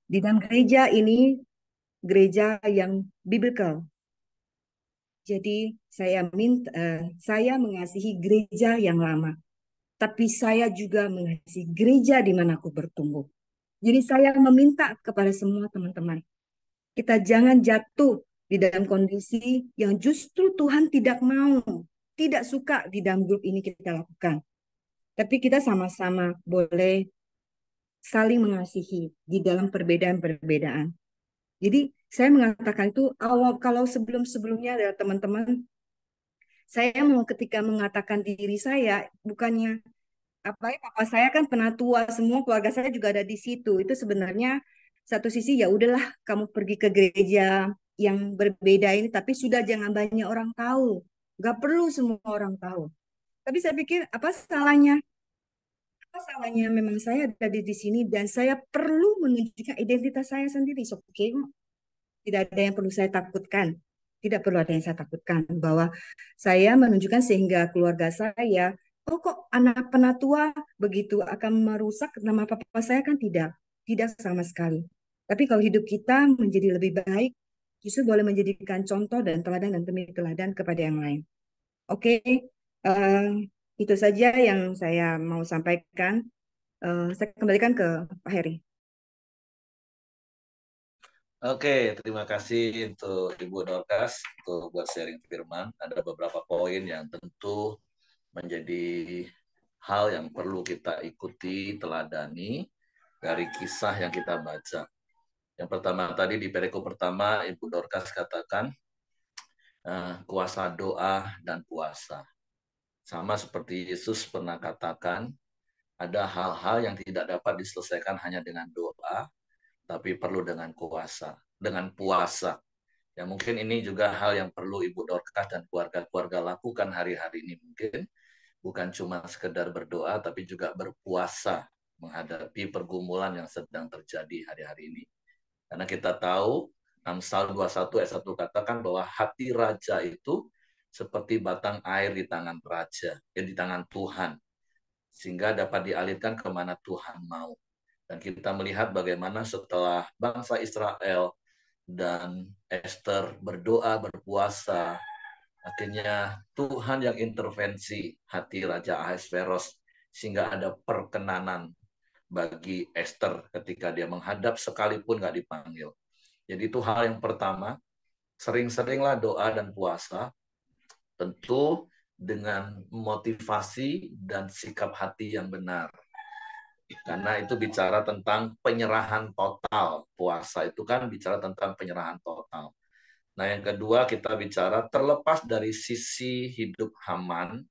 Di dalam gereja ini gereja yang biblical. Jadi saya mengasihi gereja yang lama, tapi saya juga mengasihi gereja di mana aku bertumbuh. Jadi saya meminta kepada semua teman-teman, kita jangan jatuh di dalam kondisi yang justru Tuhan tidak mau, tidak suka di dalam grup ini kita lakukan. Tapi kita sama-sama boleh saling mengasihi di dalam perbedaan-perbedaan. Jadi saya mengatakan itu awal kalau sebelum-sebelumnya adalah teman-teman, saya mau ketika mengatakan diri saya bukannya apa ya, papa saya kan penatua, semua keluarga saya juga ada di situ. Itu sebenarnya satu sisi ya udahlah kamu pergi ke gereja yang berbeda ini, tapi sudah jangan banyak orang tahu. Gak perlu semua orang tahu. Tapi saya pikir apa salahnya? Apa salahnya memang saya ada di sini dan saya perlu menunjukkan identitas saya sendiri. So, oke, tidak ada yang perlu saya takutkan. Tidak perlu ada yang saya takutkan bahwa saya menunjukkan sehingga keluarga saya, oh kok anak penatua begitu akan merusak nama papa saya kan tidak. Tidak sama sekali. Tapi kalau hidup kita menjadi lebih baik, justru boleh menjadikan contoh dan teladan dan demi teladan kepada yang lain. Oke, eh, itu saja yang saya mau sampaikan. Saya kembalikan ke Pak Heri. Oke, terima kasih untuk Ibu Dorcas untuk buat sharing firman. Ada beberapa poin yang tentu menjadi hal yang perlu kita ikuti, teladani dari kisah yang kita baca. Yang pertama tadi di perikop pertama, Ibu Dorcas katakan kuasa doa dan puasa. Sama seperti Yesus pernah katakan, ada hal-hal yang tidak dapat diselesaikan hanya dengan doa, tapi perlu dengan kuasa, dengan puasa. Ya mungkin ini juga hal yang perlu Ibu Dorcas dan keluarga-keluarga lakukan hari-hari ini mungkin. Bukan cuma sekedar berdoa, tapi juga berpuasa menghadapi pergumulan yang sedang terjadi hari-hari ini. Karena kita tahu, Amsal 21 ayat 1 katakan bahwa hati raja itu seperti batang air di tangan raja, di tangan Tuhan. Sehingga dapat dialirkan kemana Tuhan mau. Dan kita melihat bagaimana setelah bangsa Israel dan Esther berdoa, berpuasa, akhirnya Tuhan yang intervensi hati Raja Ahasveros sehingga ada perkenanan bagi Esther ketika dia menghadap sekalipun nggak dipanggil. Jadi itu hal yang pertama, sering-seringlah doa dan puasa, tentu dengan motivasi dan sikap hati yang benar. Karena itu bicara tentang penyerahan total. Puasa itu kan bicara tentang penyerahan total. Nah, yang kedua kita bicara terlepas dari sisi hidup Haman,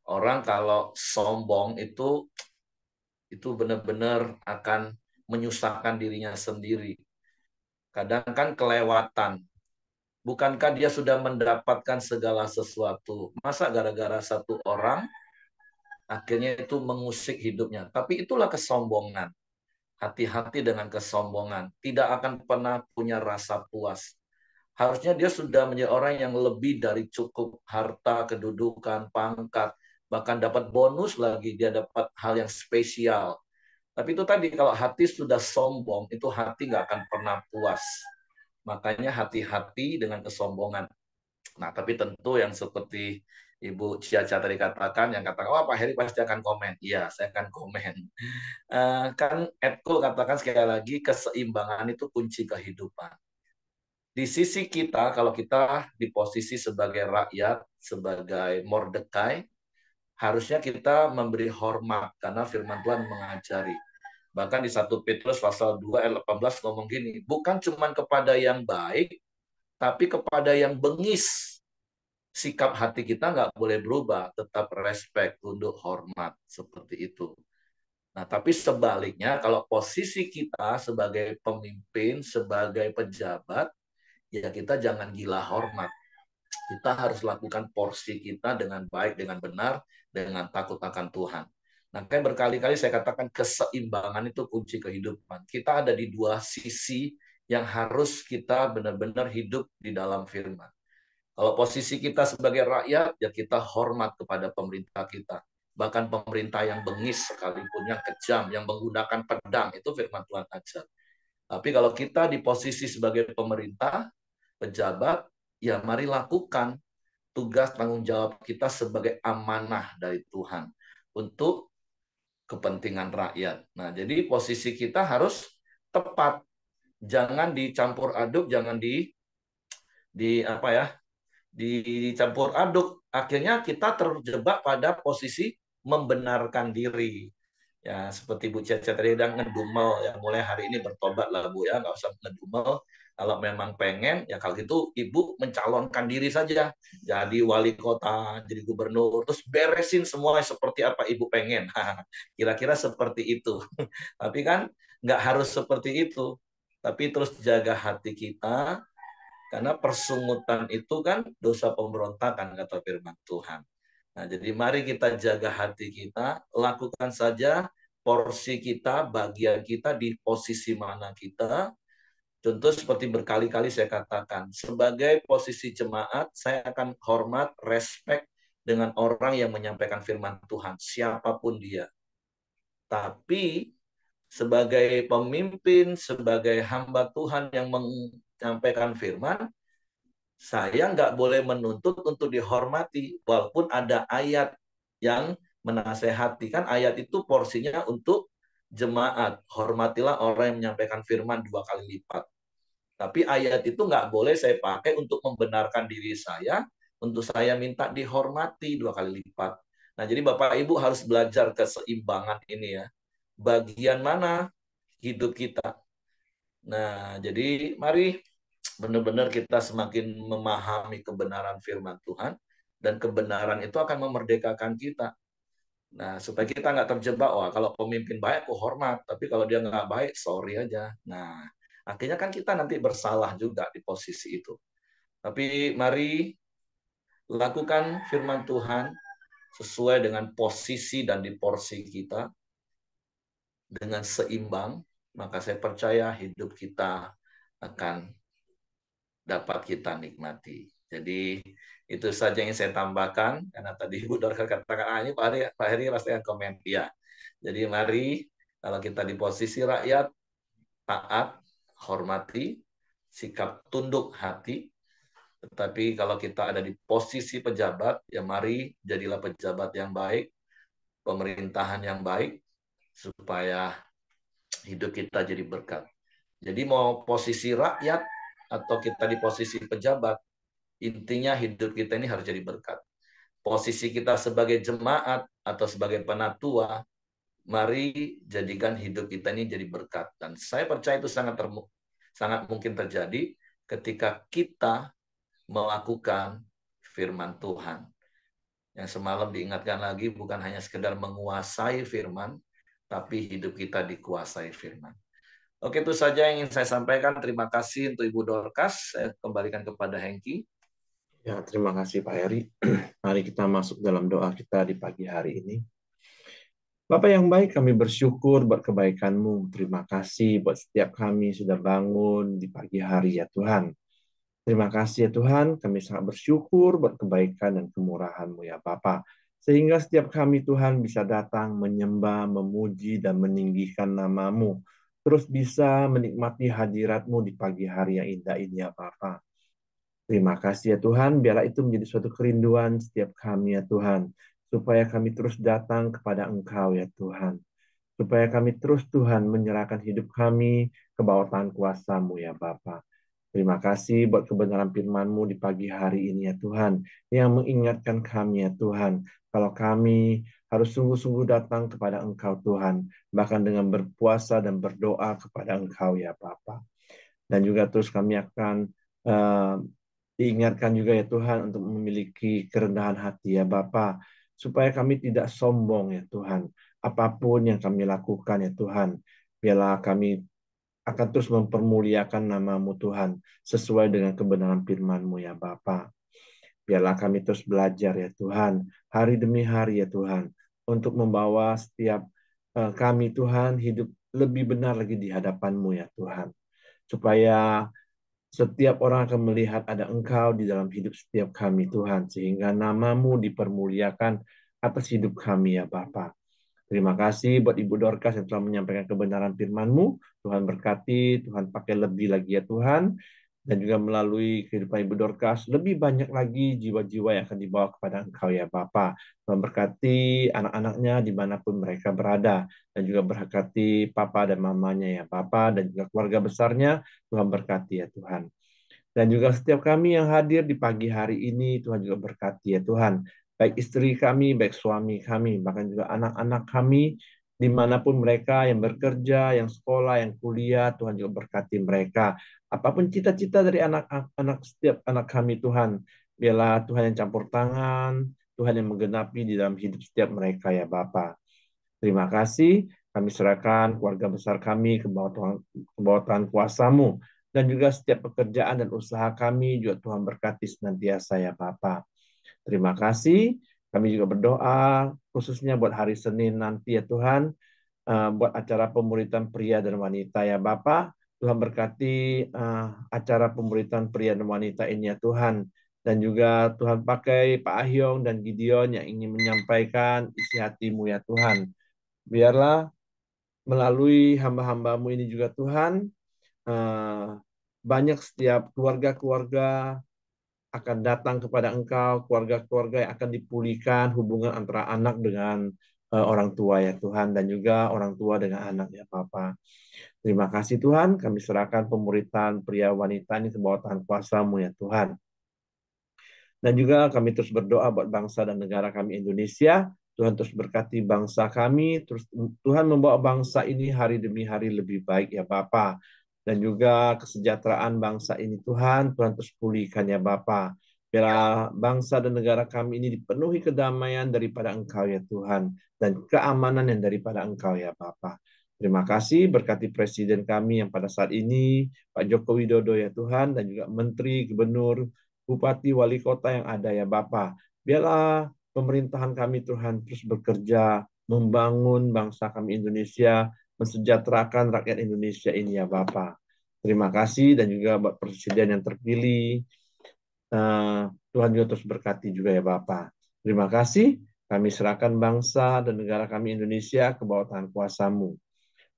orang kalau sombong itu benar-benar akan menyusahkan dirinya sendiri. Kadang kan kelewatan. Bukankah dia sudah mendapatkan segala sesuatu? Masa gara-gara satu orang akhirnya itu mengusik hidupnya. Tapi itulah kesombongan. Hati-hati dengan kesombongan. Tidak akan pernah punya rasa puas. Harusnya dia sudah menjadi orang yang lebih dari cukup harta, kedudukan, pangkat, bahkan dapat bonus lagi, dia dapat hal yang spesial. Tapi itu tadi, kalau hati sudah sombong, itu hati nggak akan pernah puas. Makanya hati-hati dengan kesombongan. Nah, tapi tentu yang seperti Ibu Ciaca tadi katakan, yang katakan, oh Pak Heri pasti akan komen. Iya, saya akan komen. Kan Edko katakan sekali lagi, keseimbangan itu kunci kehidupan. Di sisi kita, kalau kita di posisi sebagai rakyat, sebagai Mordekai, harusnya kita memberi hormat karena firman Tuhan mengajari. Bahkan di 1 Petrus pasal 2 ayat 18 ngomong gini, bukan cuma kepada yang baik, tapi kepada yang bengis. Sikap hati kita nggak boleh berubah, tetap respect, tunduk, hormat, seperti itu. Nah, tapi sebaliknya, kalau posisi kita sebagai pemimpin, sebagai pejabat, ya kita jangan gila hormat. Kita harus lakukan porsi kita dengan baik, dengan benar, dengan takut akan Tuhan. Nah, kayak berkali-kali saya katakan keseimbangan itu kunci kehidupan. Kita ada di dua sisi yang harus kita benar-benar hidup di dalam firman. Kalau posisi kita sebagai rakyat, ya kita hormat kepada pemerintah kita. Bahkan pemerintah yang bengis sekalipun, yang kejam, yang menggunakan pedang, itu firman Tuhan ajar. Tapi kalau kita di posisi sebagai pemerintah, pejabat, ya mari lakukan tugas tanggung jawab kita sebagai amanah dari Tuhan untuk kepentingan rakyat. Nah, jadi posisi kita harus tepat. Jangan dicampur aduk, jangan di apa ya? Dicampur aduk. Akhirnya kita terjebak pada posisi membenarkan diri. Ya, seperti Bu Cece tadi udah ngedumel, ya mulai hari ini bertobat lah Bu ya, nggak usah ngedumel. Kalau memang pengen, ya kalau gitu Ibu mencalonkan diri saja. Jadi wali kota, jadi gubernur, terus beresin semua seperti apa Ibu pengen. Kira-kira seperti itu. Tapi kan nggak harus seperti itu. Tapi terus jaga hati kita, karena persungutan itu kan dosa pemberontakan, kata firman Tuhan. Nah, jadi mari kita jaga hati kita, lakukan saja porsi kita, bagian kita di posisi mana kita. Contoh seperti berkali-kali saya katakan, sebagai posisi jemaat, saya akan hormat, respect dengan orang yang menyampaikan firman Tuhan, siapapun dia. Tapi sebagai pemimpin, sebagai hamba Tuhan yang menyampaikan firman, saya nggak boleh menuntut untuk dihormati, walaupun ada ayat yang menasehati. Kan ayat itu porsinya untuk jemaat. Hormatilah orang yang menyampaikan firman 2 kali lipat. Tapi ayat itu nggak boleh saya pakai untuk membenarkan diri saya, untuk saya minta dihormati 2 kali lipat. Nah, jadi Bapak Ibu harus belajar keseimbangan ini ya. Bagian mana hidup kita. Nah, jadi mari benar-benar kita semakin memahami kebenaran firman Tuhan, dan kebenaran itu akan memerdekakan kita. Nah, supaya kita nggak terjebak, wah kalau pemimpin baik, aku hormat, tapi kalau dia nggak baik, sorry aja. Nah, akhirnya kan kita nanti bersalah juga di posisi itu. Tapi mari lakukan firman Tuhan sesuai dengan posisi dan di porsi kita, dengan seimbang, maka saya percaya hidup kita akan dapat kita nikmati. Jadi itu saja yang saya tambahkan, karena tadi Ibu Dorka katakan, ini Pak Heri pasti akan komen. Ya. Jadi mari kalau kita di posisi rakyat, taat, hormati, sikap tunduk hati. Tetapi kalau kita ada di posisi pejabat, ya mari jadilah pejabat yang baik, pemerintahan yang baik, supaya hidup kita jadi berkat. Jadi mau posisi rakyat atau kita di posisi pejabat, intinya hidup kita ini harus jadi berkat. Posisi kita sebagai jemaat atau sebagai penatua, mari jadikan hidup kita ini jadi berkat. Dan saya percaya itu sangat mungkin terjadi ketika kita melakukan firman Tuhan. Yang semalam diingatkan lagi, bukan hanya sekedar menguasai firman, tapi hidup kita dikuasai firman. Oke, itu saja yang ingin saya sampaikan. Terima kasih untuk Ibu Dorcas. Saya kembalikan kepada Hengki. Ya, terima kasih Pak Heri. Mari kita masuk dalam doa kita di pagi hari ini. Bapak yang baik, kami bersyukur buat kebaikan-Mu. Terima kasih buat setiap kami sudah bangun di pagi hari ya Tuhan. Terima kasih ya Tuhan, kami sangat bersyukur buat kebaikan dan kemurahan-Mu ya Bapa. Sehingga setiap kami Tuhan bisa datang menyembah, memuji, dan meninggikan nama-Mu. Terus bisa menikmati hadirat-Mu di pagi hari yang indah ini ya Bapa. Terima kasih ya Tuhan, biarlah itu menjadi suatu kerinduan setiap kami ya Tuhan. Supaya kami terus datang kepada Engkau ya Tuhan. Supaya kami terus Tuhan menyerahkan hidup kami ke bawah tangan kuasa-Mu ya Bapa. Terima kasih buat kebenaran firman-Mu di pagi hari ini ya Tuhan, yang mengingatkan kami ya Tuhan, kalau kami harus sungguh-sungguh datang kepada Engkau Tuhan, bahkan dengan berpuasa dan berdoa kepada Engkau ya Bapa. Dan juga terus kami akan diingatkan juga ya Tuhan untuk memiliki kerendahan hati ya Bapa, supaya kami tidak sombong ya Tuhan, apapun yang kami lakukan ya Tuhan, biarlah kami akan terus mempermuliakan nama-Mu Tuhan, sesuai dengan kebenaran firman-Mu ya Bapa. Biarlah kami terus belajar ya Tuhan, hari demi hari ya Tuhan, untuk membawa setiap kami Tuhan hidup lebih benar lagi di hadapan-Mu ya Tuhan. Supaya setiap orang akan melihat ada Engkau di dalam hidup setiap kami Tuhan, sehingga nama-Mu dipermuliakan atas hidup kami ya Bapa. Terima kasih buat Ibu Dorcas yang telah menyampaikan kebenaran firman-Mu. Tuhan berkati, Tuhan pakai lebih lagi ya Tuhan. Dan juga melalui kehidupan Ibu Dorcas, lebih banyak lagi jiwa-jiwa yang akan dibawa kepada Engkau ya Bapa. Tuhan berkati anak-anaknya dimanapun mereka berada. Dan juga berkati Papa dan Mamanya ya Bapa. Dan juga keluarga besarnya, Tuhan berkati ya Tuhan. Dan juga setiap kami yang hadir di pagi hari ini, Tuhan juga berkati ya Tuhan. Baik istri kami, baik suami kami, bahkan juga anak-anak kami, dimanapun mereka yang bekerja, yang sekolah, yang kuliah, Tuhan juga berkati mereka. Apapun cita-cita dari anak-anak setiap anak kami Tuhan, biarlah Tuhan yang campur tangan, Tuhan yang menggenapi di dalam hidup setiap mereka ya Bapa. Terima kasih, kami serahkan keluarga besar kami ke bawah Tuhan kuasa-Mu. Dan juga setiap pekerjaan dan usaha kami juga Tuhan berkati senantiasa ya Bapa. Terima kasih. Kami juga berdoa khususnya buat hari Senin nanti ya Tuhan, buat acara pemuritan pria dan wanita ya Bapa. Tuhan berkati acara pemuritan pria dan wanita ini ya Tuhan. Dan juga Tuhan pakai Pak Ahyong dan Gideon yang ingin menyampaikan isi hati-Mu ya Tuhan. Biarlah melalui hamba-hamba-Mu ini juga Tuhan, banyak setiap keluarga-keluarga akan datang kepada Engkau, keluarga-keluarga yang akan dipulihkan hubungan antara anak dengan orang tua ya Tuhan, dan juga orang tua dengan anak ya Bapa. Terima kasih Tuhan, kami serahkan pemuritan pria wanita ini ke bawah tangan kuasa-Mu ya Tuhan. Dan juga kami terus berdoa buat bangsa dan negara kami Indonesia. Tuhan terus berkati bangsa kami, terus Tuhan membawa bangsa ini hari demi hari lebih baik ya Bapa. Dan juga kesejahteraan bangsa ini Tuhan terus pulihkan ya Bapa. Biarlah bangsa dan negara kami ini dipenuhi kedamaian daripada Engkau ya Tuhan, dan keamanan yang daripada Engkau ya Bapa. Terima kasih, berkati Presiden kami yang pada saat ini, Pak Joko Widodo ya Tuhan, dan juga Menteri, Gubernur, Bupati, Wali Kota yang ada ya Bapa. Biarlah pemerintahan kami Tuhan terus bekerja, membangun bangsa kami Indonesia, mensejahterakan rakyat Indonesia ini ya Bapa. Terima kasih, dan juga buat Presiden yang terpilih, Tuhan juga terus berkati juga ya Bapa. Terima kasih, kami serahkan bangsa dan negara kami Indonesia ke bawah tangan kuasa-Mu.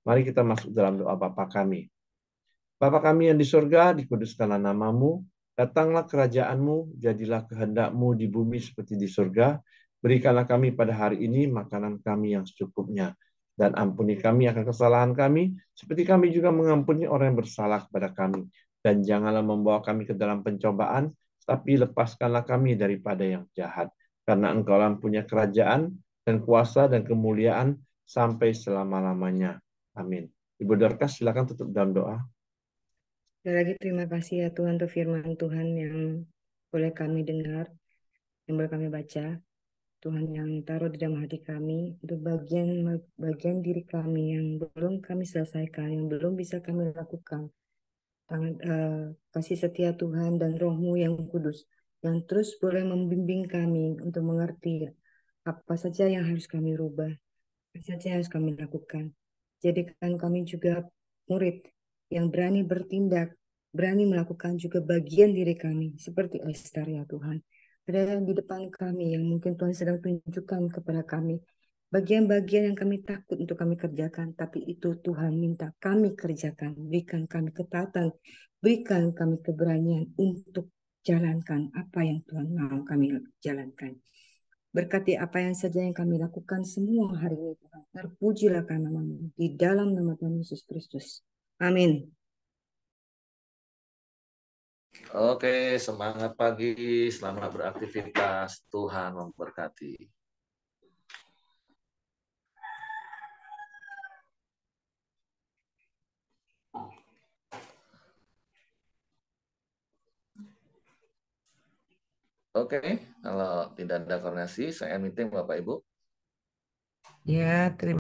Mari kita masuk dalam doa Bapa kami. Bapa kami yang di surga, dikuduskanlah nama-Mu, datanglah kerajaan-Mu, jadilah kehendak-Mu di bumi seperti di surga. Berikanlah kami pada hari ini makanan kami yang secukupnya. Dan ampuni kami akan kesalahan kami, seperti kami juga mengampuni orang yang bersalah kepada kami. Dan janganlah membawa kami ke dalam pencobaan, tapi lepaskanlah kami daripada yang jahat. Karena Engkau punya kerajaan dan kuasa dan kemuliaan sampai selama-lamanya. Amin. Ibu Dorcas, silakan tutup dalam doa. Sekali lagi terima kasih ya Tuhan untuk firman Tuhan yang boleh kami dengar, yang boleh kami baca. Tuhan yang taruh di dalam hati kami untuk bagian diri kami yang belum kami selesaikan, yang belum bisa kami lakukan. Kasih setia Tuhan dan Roh-Mu yang kudus yang terus boleh membimbing kami untuk mengerti apa saja yang harus kami rubah, apa saja yang harus kami lakukan. Jadikan kami juga murid yang berani bertindak, berani melakukan juga bagian diri kami seperti Esther ya Tuhan. Ada yang di depan kami yang mungkin Tuhan sedang tunjukkan kepada kami bagian-bagian yang kami takut untuk kami kerjakan, tapi itu Tuhan minta kami kerjakan. Berikan kami ketaatan, berikan kami keberanian untuk jalankan apa yang Tuhan mau kami jalankan. Berkati apa yang saja yang kami lakukan semua hari ini Tuhan. Terpujilah nama-Mu di dalam nama Tuhan Yesus Kristus. Amin. Oke, semangat pagi, selamat beraktivitas. Tuhan memberkati. Oke, kalau tidak ada koordinasi, saya meeting Bapak Ibu. Ya, terima